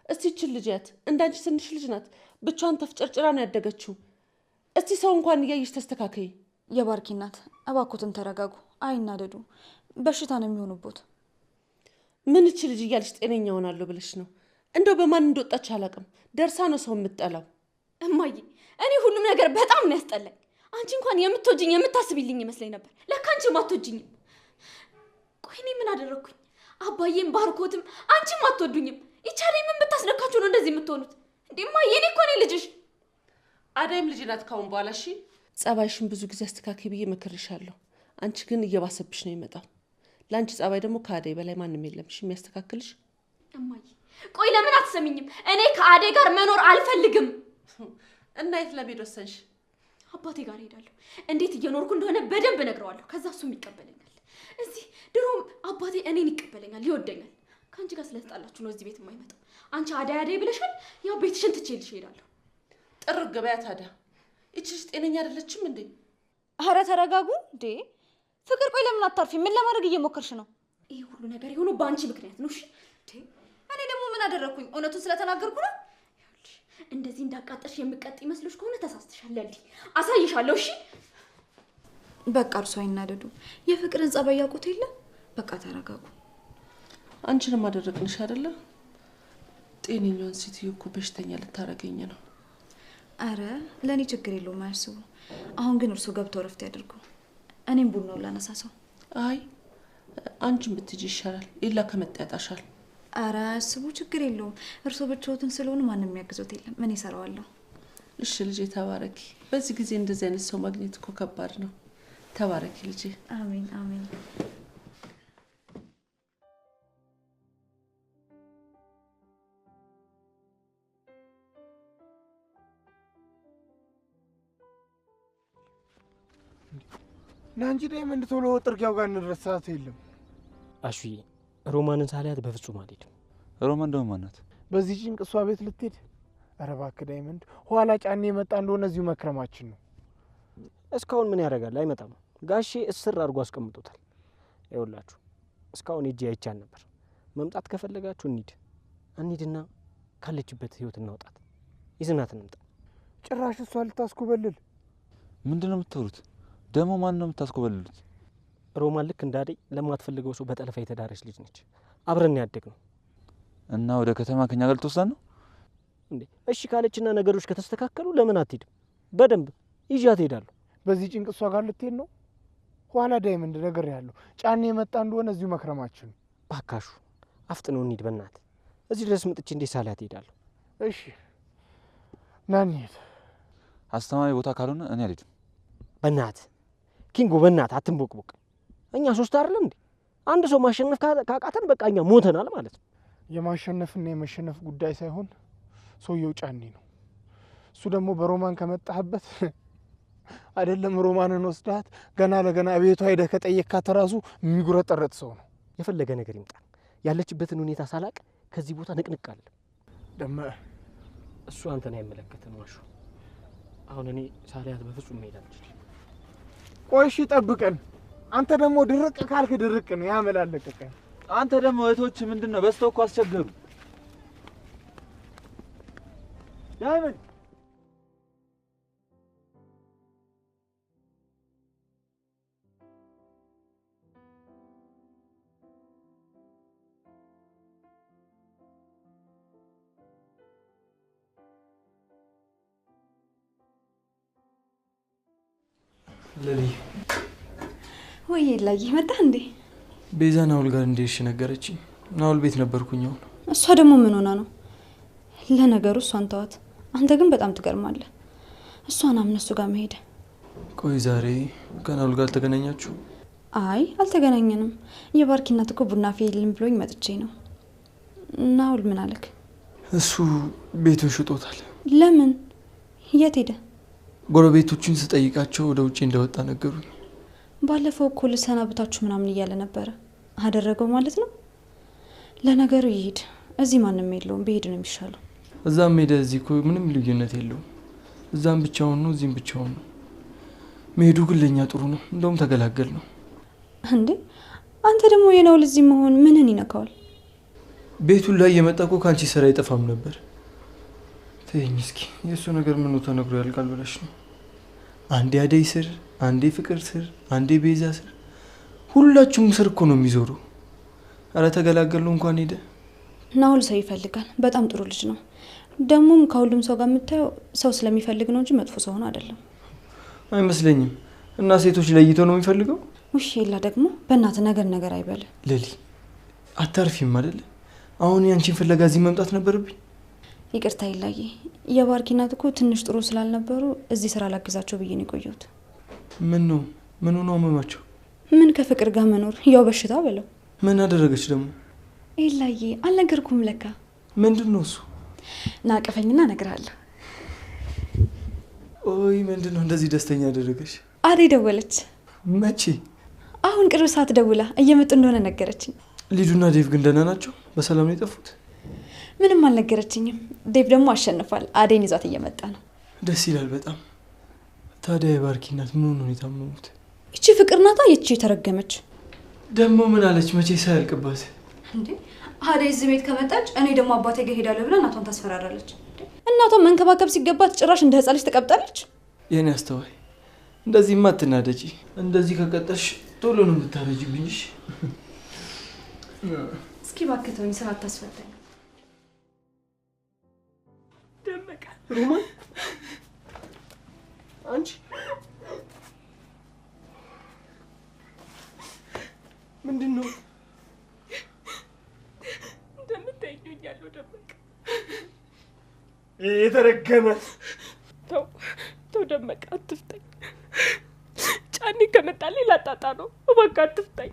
እስቲ ይህችን ልጅ ያት፣ እንዳንቺ ትንሽ ልጅ ናት። ብቻዋን ተፍጨርጭራ ነው ያደገችው። እስቲ ሰው እንኳን እያየሽ ተስተካከይ። የባርኪ እናት እባክዎትን ተረጋጉ፣ አይናደዱ። በሽታ ነው የሚሆኑበት። ምን እቺ ልጅ እያልሽ ጤነኛ ሆናለሁ ብለሽ ነው? እንደው በማን እንደወጣች አላውቅም። ደርሳ ነው ሰው የምትጠላው። እማዬ እኔ ሁሉም ነገር በጣም ነው ያስጠላኝ። አንቺ እንኳን የምትወጂኝ የምታስቢልኝ ይመስለኝ ነበር። ለካ አንቺም አትወጂኝም። ቆይ እኔ ምን አደረኩኝ? አባዬም ባርኮትም አንቺም አትወዱኝም። ይቻለኝ ምን ብታስነካችሁ ነው እንደዚህ የምትሆኑት? እንዴማ የኔ እኮ ነኝ ልጅሽ። አዳይም ልጅ ናት ካሁን በኋላ። እሺ ጸባይሽን ብዙ ጊዜ አስተካክይ ብዬ መክርሻለሁ። አንቺ ግን እየባሰብሽ ነው የመጣው። ለአንቺ ጸባይ ደግሞ ከአዳይ በላይ ማንም የለም እሺ የሚያስተካክልሽ። እማዬ ቆይ ለምን አትሰሚኝም? እኔ ከአዳይ ጋር መኖር አልፈልግም። እና የት ለመሄድ ወሰንሽ? አባቴ ጋር ሄዳለሁ። እንዴት እየኖርኩ እንደሆነ በደንብ እነግረዋለሁ። ከዛ እሱም ይቀበለኛል። እዚህ ድሮም አባቴ እኔን ይቀበለኛል፣ ይወደኛል። ከአንቺ ጋር ስለተጣላችሁ ነው እዚህ ቤት የማይመጣው። አንቺ አዳይ አዳይ ብለሻል። ያው ቤትሽን ትቼልሽ እሄዳለሁ። ጥር ገበያ ታዲያ እቺስ ጤነኛ አይደለችም እንዴ? አረ ተረጋጉ እንዴ! ፍቅር ቆይ ለምን አታርፊ? ምን ለማድረግ እየሞከርሽ ነው? ይሄ ሁሉ ነገር የሆነው በአንቺ ምክንያት ነው። እሺ እኔ ደግሞ ምን አደረኩኝ? እውነቱን ስለተናገርኩ ነው። እንደዚህ እንዳቃጠሽ የምቀጥ ይመስልሽ ከሆነ ተሳስተሻል። ለሊ አሳይሻለሁ። እሺ በቃ እርሱ አይናደዱ። የፍቅርን ጸባይ ያውቁት የለ። በቃ ተረጋጉ። አንቺንም አደረግንሽ አይደለ? ጤነኛውን ሴትዮ እኮ በሽተኛ ልታረገኝ ነው። አረ ለኔ ችግር የለውም አያስቡ። አሁን ግን እርሱ ገብቶ ረፍት ያድርጉ። እኔም ቡናው ላነሳሳው። አይ አንቺም ብትጂ ይሻላል። ሌላ ከመጣ ያጣሻል። አረ አያስቡ፣ ችግር የለውም። እርሱ ብቻዎትን ስለሆነ ማንም የሚያግዞት የለም። ምን ይሰራዋለሁ። እሺ ልጄ ተባረኪ። በዚህ ጊዜ እንደዚህ አይነት ሰው ማግኘት እኮ ከባድ ነው። ተባረኪ ልጄ። አሜን አሜን። ናንጂ ዳይመንድ ቶሎ ጥርጊያው ጋር እንድረስ ሰዓት የለም። አሹዬ ሮማንን ሳላያት በፍጹም አልሄድም። ሮማን ደግሞ ማናት? በዚህ ጭንቅ እሷ ቤት ልትሄድ? ኧረ እባክህ ዳይመንድ፣ ኋላ ጫኔ የመጣ እንደሆነ እዚሁ መክረማችን ነው። እስካሁን ምን ያደርጋል? አይመጣም። ጋሼ እስር አድርጎ አስቀምጦታል። ይኸውላችሁ እስካሁን ሄጄ አይቻል ነበር። መምጣት ከፈለጋችሁ እንሂድና ካለችበት ህይወት እናውጣት። ይዝናት እንምጣ። ጭራሽ እሷ ልታስኮበልል? ምንድነው የምትወሩት? ደግሞ ማን ነው የምታስኮበልሉት? ሮማን ልክ እንዳደይ ለማትፈልገው ሰው በጠለፋ የተዳረች ልጅ ነች። አብረን ያደግነው እና ወደ ከተማ ከኛ ጋር ልትወስዳን ነው እንዴ? እሺ ካለችና ነገሮች ከተስተካከሉ ለምን አትሄድም? በደንብ ይዣት እሄዳለሁ። በዚህ ጭንቅ እሷ ጋር ልትሄድ ነው? ኋላ ዳይመንድ ነገር ያለው ጫኔ የመጣ እንደሆነ እዚሁ መክረማችን። ባካሹ አፍጥነው እንሂድ በእናትህ። እዚህ ድረስ መጥቼ እንዴ ሳላት እሄዳለሁ? እሺ ና እንሂድ። አስተማሪ ቦታ ካልሆነ እኔ አልሄድም። በእናትህ ኪንጎ፣ በእናትህ አትንቦቅቦቅ። እኛ ሶስት አይደለም እንዴ? አንድ ሰው ማሸነፍ ካቃተን በቃ እኛ ሞተናል ማለት ነው። የማሸነፍና የመሸነፍ ጉዳይ ሳይሆን ሰውየው ጫኔ ነው። እሱ ደግሞ በሮማን ከመጣህበት አይደለም ሮማንን ወስዳት ገና ለገና ቤቷ ሄደህ ከጠየካት ራሱ የሚጉረጠረጥ ሰው ነው። የፈለገ ነገር ይምጣ፣ ያለችበትን ሁኔታ ሳላቅ ከዚህ ቦታ ንቅንቅ አለ። ደመ እሱ አንተን አይመለከትም ዋሹ። አሁን እኔ ሳላያት በፍጹም መሄድ አልችልም። ቆይ እሺ ጠብቀን። አንተ ደግሞ ድርቅ ካልክ ድርቅ ነው ያመላለቀቀን። አንተ ደግሞ እህቶች ምንድነው በስተው እኮ አስቸገሩ። ዳይመንድ ለሊ ወይ ላይ መጣ እንዴ? ቤዛ ናውል ጋር እንደሽ ነገረችኝ። ናውል ቤት ነበርኩኝ። አሁን እሷ ደግሞ ምን ሆና ነው? ለነገሩ እሷን ተዋት። አንተ ግን በጣም ትገርማለህ። እሷን አምነሱ ጋር መሄድ። ቆይ ዛሬ ከናውል ጋር ተገናኛችሁ? አይ አልተገናኘንም። የባርኪ እናት እኮ ቡና ፊልም ብሎኝ መጥቼ ነው። ናውል ምን አለክ? እሱ ቤቱን ሽጦታል። ለምን? የት ሄደ? ጎረቤቶቹን ስጠይቃቸው ወደ ውጪ እንደወጣ ነገሩኝ። ባለፈው እኮ ልሰናብታችሁ ምናምን እያለ ነበረ። አደረገው ማለት ነው። ለነገሩ ይሄድ። እዚህ ማንም የለውም። በሄድ ነው የሚሻለው። እዛም ሄደ እዚህ እኮ ምንም ልዩነት የለውም። እዛም ብቻውን ነው፣ እዚህም ብቻውን ነው። መሄዱ ግን ለኛ ጥሩ ነው። እንደውም ተገላገል ነው እንዴ። አንተ ደግሞ የናውል እዚህ መሆን ምንን ይነካዋል? ቤቱን ላይ የመጣ እኮ ካንቺ ስራ አይጠፋም ነበር። ተይኝ እስኪ። የእሱ ነገር ምኑ ተነግሮ ያልቃል ብለሽ ነው? አንዴ አደይ ስር፣ አንዴ ፍቅር ስር፣ አንዴ ቤዛ ስር፣ ሁላችሁም ስር እኮ ነው የሚዞሩ። አረ ተገላገሉ እንኳን ሄደ። ናውል ሰው ይፈልጋል። በጣም ጥሩ ልጅ ነው። ደግሞም ከሁሉም ሰው ጋር የምታየው ሰው ስለሚፈልግ ነው እንጂ መጥፎ ሰው ሆኖ አይደለም። አይመስለኝም። እና ሴቶች ለይተው ነው የሚፈልገው? ውሽ የላ ደግሞ በእናት ነገር አይበል። ሌሊ አታርፊም አይደል? አሁን ያንቺን ፍለጋ እዚህ መምጣት ነበርብኝ። ይቅርታ ይላዬ፣ የባርኪ እናት እኮ ትንሽ ጥሩ ስላልነበሩ እዚህ ስራ ላግዛቸው ብዬ ነው የቆየሁት። ምን ነው አመማቸው? ምን ከፍቅር ጋር መኖር ያው በሽታ በለው። ምን አደረገች ደግሞ? ይላዬ አልነገርኩም ለካ። ምንድነው እሱ? ናቀፈኝና እነግርሃለሁ። ኦይ ምንድነው እንደዚህ ደስተኛ ያደረገሽ? አዴ ደወለች። መቼ? አሁን ቅርብ ሰዓት ደውላ እየመጡ እንደሆነ ነገረችኝ። ሊዱና ዴቭ ግን ደህና ናቸው? በሰላም ነው የጠፉት? ምንም አልነገረችኝም። ዴቭ ደግሞ አሸንፏል። አዴን ይዟት እየመጣ ነው። ደስ ይላል በጣም። ታዲያ የባርኪ እናት ምን ነው የታመሙት? እቺ ፍቅር ናታ የቺ የተረገመች። ደግሞ ምን አለች? መቼ ሳያልቅባት እንዴ? አዴ እዚህ ቤት ከመጣች እኔ ደግሞ አባቴ ጋር ሄዳለሁ ብላ እናቷን ታስፈራራለች። እናቷን መንከባከብ ሲገባት ጭራሽ እንደ ህፃን ልጅ ተቀብጣለች። የኔ አስተዋይ እንደዚህማ አትናደጂ። እንደዚህ ከቀጠልሽ ቶሎ ነው የምታረጂብኝ። እስኪ እባክህ ተወኝ፣ ስራ አታስፈታኝ። ደመቀ ሮማን፣ አንቺ ምንድነው? እንደምታይኛለሁ ደመቀ። የተረገመ ተው ደመቀ፣ አትፍታኝ። ጫኔ ከመጣልኝ ላጣጣ ነው። እባክህ አትፍታኝ።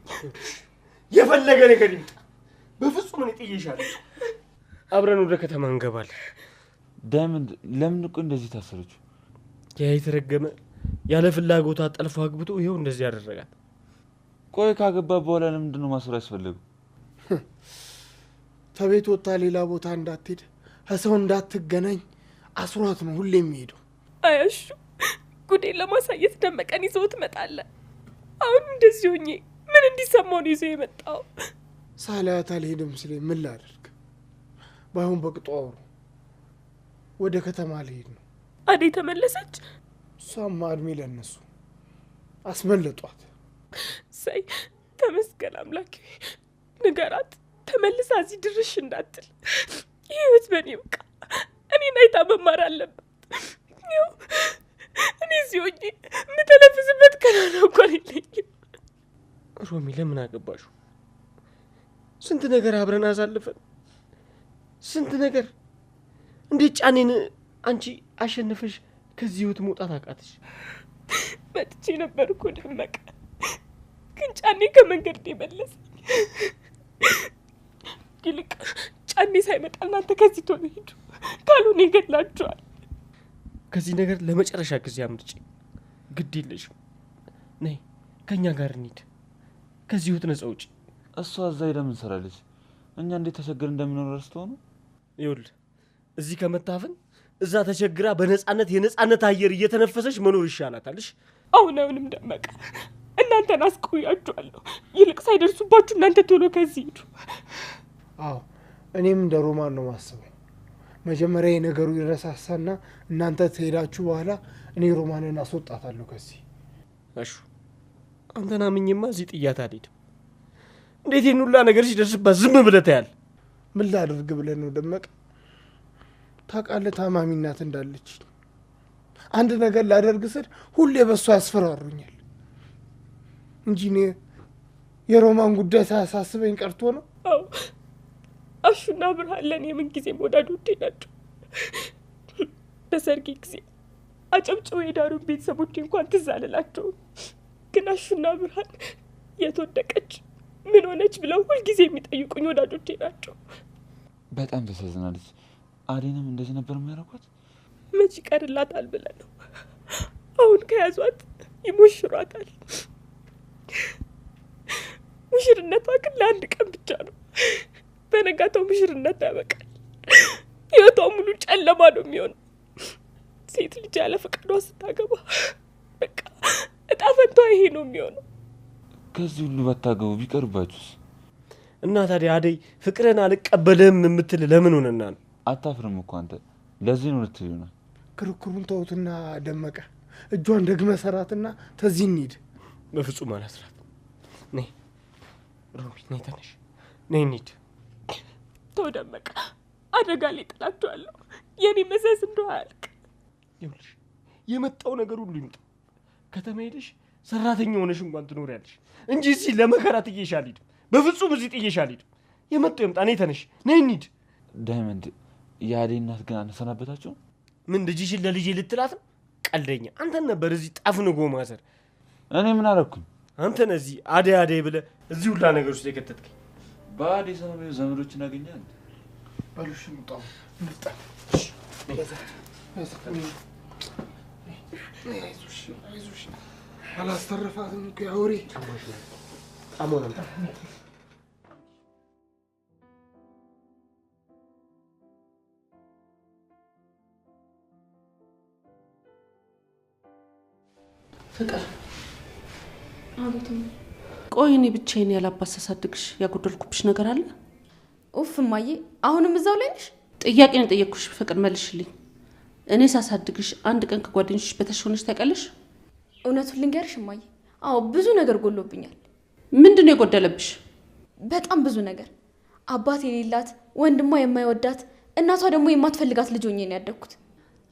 የፈለገ ነገር ይምጣ፣ በፍጹም እኔ ጥዬሻለሁ። አብረን ወደ ከተማ እንገባለን። ዳይመንድ ለምን እኮ እንደዚህ ታሰረች? ያ የተረገመ ያለ ፍላጎቷ ጠልፎ አግብቶ ይሄው እንደዚህ ያደረጋት። ቆይ ካገባ በኋላ ለምንድን ነው ማሰር ያስፈልገው? ተቤት ወጣ ሌላ ቦታ እንዳትሄድ ከሰው እንዳትገናኝ አስሯት ነው ሁሌ የሚሄደው። አያሹ ጉዴን ለማሳየት ደመቀን ይዘው ትመጣለህ። አሁን እንደዚህ ሆኜ ምን እንዲሰማው ነው ይዘው የመጣው? ሳላያት አልሄድም ሲለኝ ምን ላደርግ? ባይሆን በቅጡ አውሩ። ወደ ከተማ ልሄድ ነው። አዴ ተመለሰች? እሷማ እድሜ ለእነሱ አስመለጧት። ሳይ ተመስገን አምላኬ። ንገራት ተመልሳ እዚህ ድርሽ እንዳትል። ህይወት በኔ በቃ እኔን አይታ መማር አለባት። ያው እኔ እዚህ ሆኜ የምተነፍስበት ቀናና እንኳን የለኝም። ሮሚ ለምን አገባሹ? ስንት ነገር አብረን አሳልፈን ስንት ነገር። እንዴት ጫኔን አንቺ አሸነፈሽ ከዚህ ህይወት መውጣት አቃተሽ? መጥቼ ነበር እኮ ደመቀ፣ ግን ጫኔ ከመንገድ መለሰኝ። ይልቅ ጫኔ ሳይመጣ እናንተ ከዚህ ቶሎ ሂዱ፣ ካልሆነ ይገድላችኋል። ከዚህ ነገር ለመጨረሻ ጊዜ አምልጪ። ግድ የለሽም። ነይ ከኛ ጋር እንሂድ። ከዚህ ህይወት ነፃ ውጪ። እሷ እዛ ሄዳ ምን ሰራለች? እኛ እንዴት ተቸግረን እንደምንኖር ረስተው ነው? ይኸውልህ እዚህ ከመታፈን እዛ ተቸግራ በነፃነት የነፃነት አየር እየተነፈሰች መኖር ይሻላታልሽ። አሁንም ደመቀ እናንተን አስቆያችኋለሁ። ይልቅ ሳይደርሱባችሁ እናንተ ቶሎ ከዚህ ሂዱ። አዎ እኔም እንደ ሮማን ነው ማስበው። መጀመሪያ የነገሩ ይረሳሳና እናንተ ትሄዳችሁ በኋላ እኔ ሮማንን አስወጣታለሁ ከዚህ። እሺ አንተና ምኝማ እዚህ ጥያት አልሄድም። እንዴት ይህን ሁላ ነገር ሲደርስባት ዝም ብለህ ታያለህ? ምን ላድርግ ብለህ ነው ደመቀ? ታውቃለህ ታማሚ እናት እንዳለች። አንድ ነገር ላደርግ ስል ሁሌ በሷ ያስፈራሩኛል እንጂ እኔ የሮማን ጉዳይ ሳያሳስበኝ ቀርቶ ነው። አዎ አሹና ብርሃን ለእኔ የምን ጊዜም ወዳጆቼ ናቸው። በሰርጌ ጊዜ አጨብጭበው የዳሩን ቤተሰቦቼ እንኳን ትዝ አልላቸውም። ግን አሹና ብርሃን የት ወደቀች ምን ሆነች ብለው ሁልጊዜ የሚጠይቁኝ ወዳጆቼ ናቸው። በጣም ተሳዝናለች። አዴንም እንደዚህ ነበር የሚያደርጓት? መች ይቀርላታል ብለህ ነው? አሁን ከያዟት ይሞሽሯታል። ሙሽርነቷ ግን ለአንድ ቀን ብቻ ነው። በነጋታው ሙሽርነት ያበቃል። ህይወቷ ሙሉ ጨለማ ነው የሚሆነው። ሴት ልጅ ያለ ፈቃዷ ስታገባ በቃ እጣ ፈንቷ ይሄ ነው የሚሆነው። ከዚህ ሁሉ ባታገቡ ቢቀርባችሁስ? እና ታዲያ አደይ ፍቅርን አልቀበልም የምትል ለምን ሆነና ነው? አታፍርም እኮ አንተ። ለዚህ ነው ልትል ይሆናል። ክርክሩን ተውትና ደመቀ እጇን ደግመ ሰራትና ተዚህ እንሂድ። በፍጹም አላስራት። ነይ ሮሚ ነይ ተነሽ፣ ነይ እንሂድ። ተው ደመቀ፣ አደጋ ላይ ጥላችኋለሁ። የኔ መዘዝ እንደው አያልቅ። ይኸውልሽ የመጣው ነገር ሁሉ ይምጣ፣ ከተማ ሄደሽ ሰራተኛ ሆነሽ እንኳን ትኖሪያለሽ እንጂ እዚህ ለመከራ ጥዬሽ አልሄድም። በፍጹም እዚህ ጥዬሽ አልሄድም። የመጣው ይምጣ። ነይ ተነሽ፣ ነይ እንሂድ። ዳይመንድ የአደይ እናት ግን አነሰናበታቸው? ምን ልጅሽን ለልጄ ልትላት ነው? ቀልደኛ! አንተን ነበር እዚህ ጠፍንጎ ማሰር። እኔ ምን አደረኩኝ? አንተ ነህ እዚህ አደይ አደይ ብለህ እዚህ ሁላ ነገር ውስጥ የከተትከኝ። በአደይ ሰበብ ዘመዶችን አገኛል። በሉሽ እንውጣ፣ እንውጣ። አይዞሽ፣ አላስተረፋትም እኮ ያ ወሬ። አሞና ፍቅር አቤት። ቆይ እኔ ብቻዬን ያላባት ሳሳድግሽ ያጎደልኩብሽ ነገር አለ? ኡፍ እማዬ፣ አሁንም እዛው ላይ ነሽ? ጥያቄ ነው የጠየቅኩሽ፣ ፍቅር መልሽልኝ። እኔ ሳሳድግሽ አንድ ቀን ከጓደኞችሽ በታች ሆነሽ ታውቂያለሽ? እውነቱን ልንገርሽ እማዬ፣ አዎ ብዙ ነገር ጎሎብኛል። ምንድን ነው የጎደለብሽ? በጣም ብዙ ነገር። አባት የሌላት፣ ወንድሟ የማይወዳት፣ እናቷ ደግሞ የማትፈልጋት ልጅ ሆኜ ነው ያደግኩት።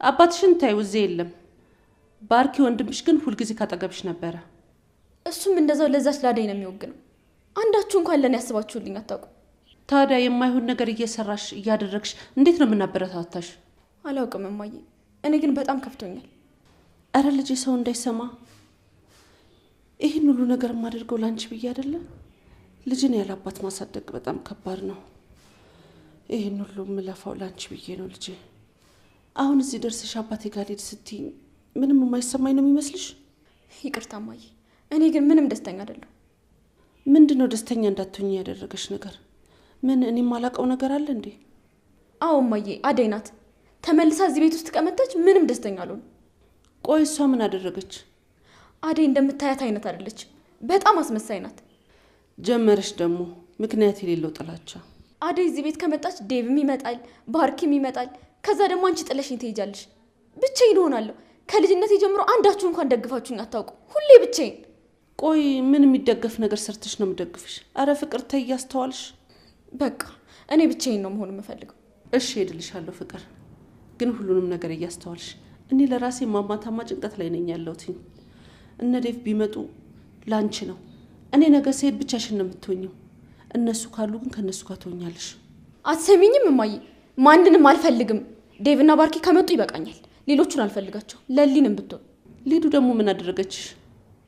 አባትሽን ታዩ እዚህ የለም። ባርኪ ወንድምሽ ግን ሁልጊዜ ካጠገብሽ ነበረ። እሱም እንደዛው ለዛች ላደይ ነው የሚወግነው። አንዳችሁ እንኳን ለኔ ያስባችሁልኝ አታውቁም። ታዲያ የማይሆን ነገር እየሰራሽ እያደረግሽ እንዴት ነው የምናበረታታሽ? አላውቅም እማዬ፣ እኔ ግን በጣም ከፍቶኛል። አረ ልጄ ሰው እንዳይሰማ ይህን ሁሉ ነገር የማደርገው ላንቺ ብዬ አይደለ? ልጅን ያላባት ማሳደግ በጣም ከባድ ነው። ይህን ሁሉ የምለፋው ላንቺ ብዬ ነው ልጄ። አሁን እዚህ ደርሰሽ አባቴ ጋር ልሄድ ስትይ ምንም የማይሰማኝ ነው የሚመስልሽ? ይቅርታ እማዬ፣ እኔ ግን ምንም ደስተኛ አይደለሁ። ምንድን ነው ደስተኛ እንዳትሆኝ ያደረገሽ ነገር? ምን እኔ የማላውቀው ነገር አለ እንዴ? አዎ እማዬ፣ አደይ ናት። ተመልሳ እዚህ ቤት ውስጥ ከመጣች ምንም ደስተኛ አልሆንም። ቆይ እሷ ምን አደረገች? አደይ እንደምታያት አይነት አይደለች። በጣም አስመሳይ ናት። ጀመረሽ ደግሞ ምክንያት የሌለው ጥላቻ። አደይ እዚህ ቤት ከመጣች ዴቭም ይመጣል፣ ባርኪም ይመጣል። ከዛ ደግሞ አንቺ ጥለሽኝ ትሄጃለሽ። ብቻዬን እሆናለሁ። ከልጅነቴ ጀምሮ አንዳችሁ እንኳን ደግፋችሁኝ አታውቁ። ሁሌ ብቻዬን። ቆይ ምን የሚደገፍ ነገር ሰርተሽ ነው የምደግፍሽ? አረ ፍቅር ተይ፣ ያስተዋልሽ። በቃ እኔ ብቻዬን ነው መሆን የምፈልገው። እሺ ሄድልሻለሁ ፍቅር፣ ግን ሁሉንም ነገር እያስተዋልሽ። እኔ ለራሴ ማማታማ ጭንቀት ላይ ነኝ ያለሁት። እነ ዴቭ ቢመጡ ላንቺ ነው። እኔ ነገ ስሄድ ብቻሽን ነው የምትሆኚው። እነሱ ካሉ ግን ከነሱ ጋር ትሆኛለሽ። አትሰሚኝም እማዬ? ማንንም አልፈልግም። ዴቭና ባርኪ ከመጡ ይበቃኛል። ሌሎቹን አልፈልጋቸው። ለሊንም ብትሆን። ሊዱ ደግሞ ምን አደረገችሽ?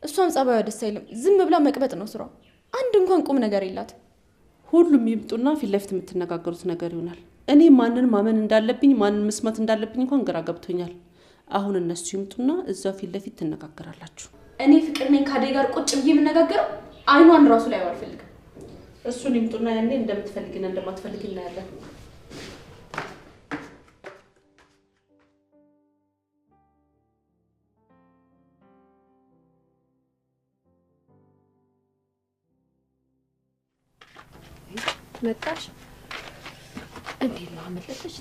እሷም ጸባዩ ደስ አይልም። ዝም ብላ መቅበጥ ነው ስራው። አንድ እንኳን ቁም ነገር የላት። ሁሉም ይምጡና ፊት ለፊት የምትነጋገሩት ነገር ይሆናል። እኔ ማንን ማመን እንዳለብኝ ማንን መስማት እንዳለብኝ እንኳን ግራ ገብቶኛል። አሁን እነሱ ይምጡና እዛው ፊት ለፊት ትነጋገራላችሁ። እኔ ፍቅር ነኝ ከአደይ ጋር ቁጭ ብዬ የምነጋገረው አይኗን ራሱ ላይ አልፈልግም። እሱን ይምጡና ያኔ እንደምትፈልጊና እንደማትፈልጊ እናያለን። መጣሽ? እንዴት ነው አመለጠች?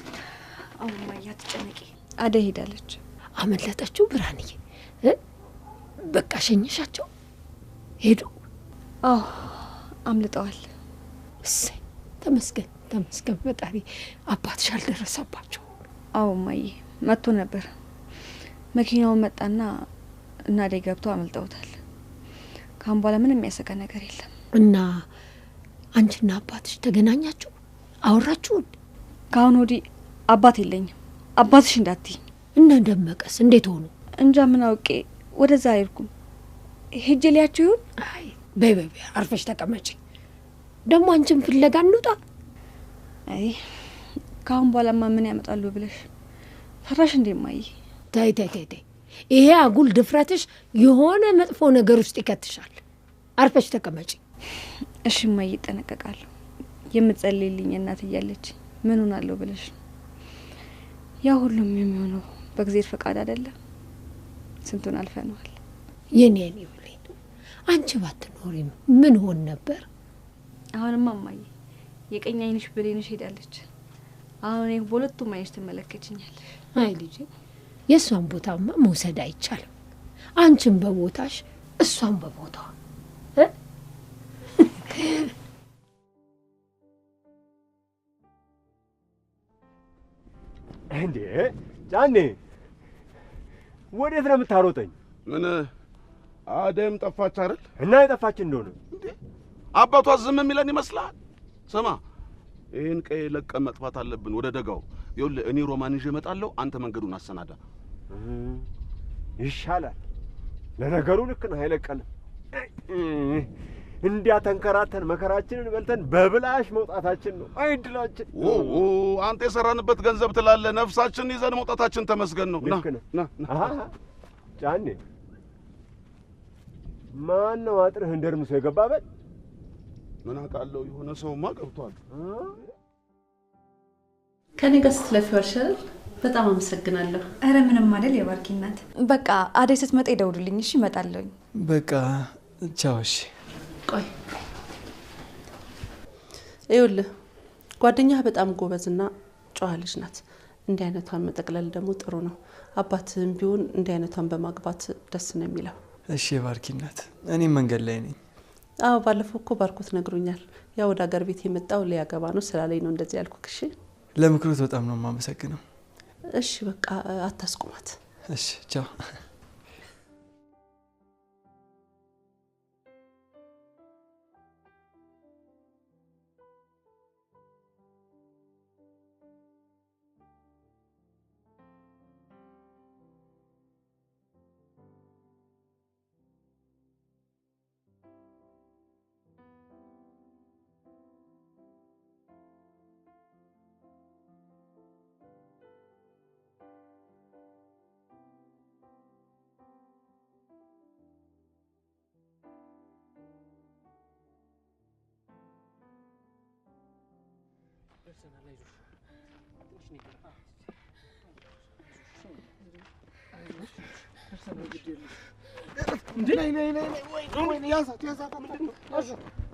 አሁን ማያ ትጨነቂ። አደይ ሄዳለች። አመለጠችው? ብርሃንዬ በቃ ሸኘሻቸው? ሄዱ? አዎ አምልጠዋል። እሰይ ተመስገን ተመስገን ፈጣሪ። አባትሽ አልደረሰባቸው? አዎ ማዬ መጥቶ ነበር። መኪናውን መጣና እና አደይ ገብተው አመልጠውታል። ካሁን በኋላ ምንም የሚያሰጋ ነገር የለም። እና አንቺና አባትሽ ተገናኛችሁ? አወራችሁን? ከአሁን ወዲህ አባት የለኝም። አባትሽ እንዳትይኝ። እነ ደመቀስ እንዴት ሆኑ? እንጃ ምን አውቄ ወደዛ አይርኩም። ሄጄ ሊያችሁ ይሁን? አይ በይ በይ አርፈሽ ተቀመጪ። ደግሞ አንቺን ፍለጋ እንውጣ? አይ ካሁን በኋላማ ምን ያመጣሉ ብለሽ ፈራሽ እንዴ ማዬ? ተይ ተይ ተይ ተይ። ይሄ አጉል ድፍረትሽ የሆነ መጥፎ ነገር ውስጥ ይከትሻል። አርፈሽ ተቀመጪ። እሺ ማዬ እጠነቀቃለሁ። የምትጸልይልኝ እናት እያለች ምን ሆናለሁ ብለሽ ነው? ያ ሁሉም የሚሆነው በእግዚአብሔር ፈቃድ አይደለም። ስንቱን አልፈነዋል። የኔ ብሌን፣ አንቺ ባትኖሪ ምን ሆን ነበር? አሁንማ ማዬ የቀኝ አይንሽ ብሌንሽ ሄዳለች። አሁን እኔ በሁለቱም አይንሽ ትመለከችኛለሽ። አይ ልጄ፣ የእሷን ቦታማ መውሰድ አይቻልም። አንቺም በቦታሽ እሷን በቦታዋ እንዴ ጫኔ፣ ወዴት ነው የምታሮጠኝ? ምን አደም ጠፋች አይደል? እና የጠፋች እንደሆነ እንዴ አባቷ ዝም የሚለን ይመስላል? ስማ ይሄን ቀይ ለቀን መጥፋት አለብን ወደ ደጋው። ይኸውልህ እኔ ሮማን ይዤ እመጣለሁ፣ አንተ መንገዱን አሰናዳ። ይሻላል። ለነገሩ ልክ ነው፣ አይለቀንም። እንዲያ ተንከራተን መከራችንን በልተን በብላሽ መውጣታችን ነው አይድላችን። አንተ የሰራንበት ገንዘብ ትላለህ፣ ነፍሳችንን ይዘን መውጣታችን ተመስገን ነው። ና ጫኔ ማን ነው አጥርህ እንደርምሶ የገባበት? ምን አውቃለሁ፣ የሆነ ሰውማ ገብቷል። ከኔ ጋር ስትለፊው አይሻል? በጣም አመሰግናለሁ። አረ ምንም አይደል የባርኪ እናት። በቃ አደይ ስትመጣ ይደውሉልኝ እሺ? እመጣለሁኝ። በቃ ቻው። እሺ ቆይ ይኸውልህ ጓደኛህ በጣም ጎበዝና ጨዋ ልጅ ናት። እንዲህ አይነቷን መጠቅለል ደግሞ ጥሩ ነው። አባትህም ቢሆን እንዲህ አይነቷን በማግባት ደስ ነው የሚለው። እሺ የባርኪ እናት፣ እኔም መንገድ ላይ ነኝ። አዎ ባለፈው እኮ ባርኮት ነግሮኛል። ያው ወደ አገር ቤት የመጣው ሊያገባ ነው ስላለኝ ነው እንደዚህ ያልኩህ። እሺ ለምክሩት በጣም ነው የማመሰግነው። እሺ በቃ አታስቁማት። እሺ ቻው።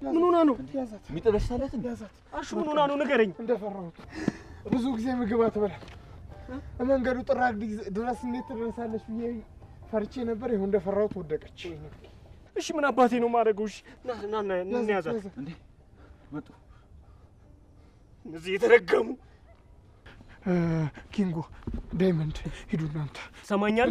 ምን ሆና ነው? የሚጠበሳለት አሹ ምን ሆና ነው ንገረኝ። እንደፈራሁት ብዙ ጊዜ ምግብ አትበላም። መንገዱ ጥራግ ድረስ እንዴት ትደርሳለች ብዬ ፈርቼ ነበር። ይሁን እንደፈራሁት ወደቀች። እሺ ምን አባቴ ነው ማድረገው? እሺ ና ያዛት እንዴ መጡ እነዚህ የተረገሙ ኪንጎ ዳይመንድ ሂዱ እናንተ። ሰማኛል።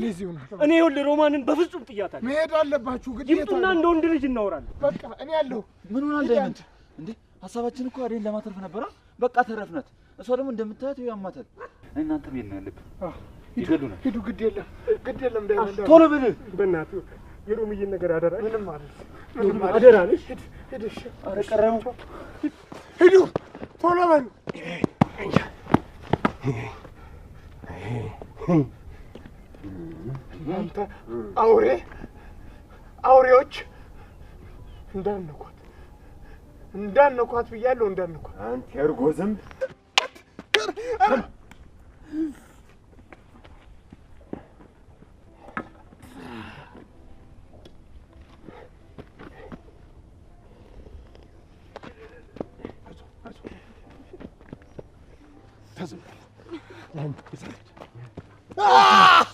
እኔ ይኸውልህ ሮማንን በፍጹም ጥያታለሁ። መሄድ አለባችሁ ግዴታ። ይምጡና እንደ ወንድ ልጅ እናወራለን። በቃ እኔ ያለሁ። ምን ሆናል ዳይመንድ? እንዴ ሀሳባችን እኮ አደይን ለማተረፍ ነበረ። በቃ ተረፍናት። እሷ ደግሞ እንደምታያት ያማታል። እናንተ ምን ነው ያለብን? ይገሉናል። ሂዱ ግድ የለም ዳይመንድ ቶሎ በል በእናትህ። የሮምዬን ነገር አደራ። ምንም አደራ ነሽ። ሂድ እሺ። ኧረ ቀረው። ሂዱ ቶሎ በሉ። እናንተ አውሬዎች እንዳነኳት ብያለሁ። እንዳነኳት አንተ እርጎ ዝንብ። Ah!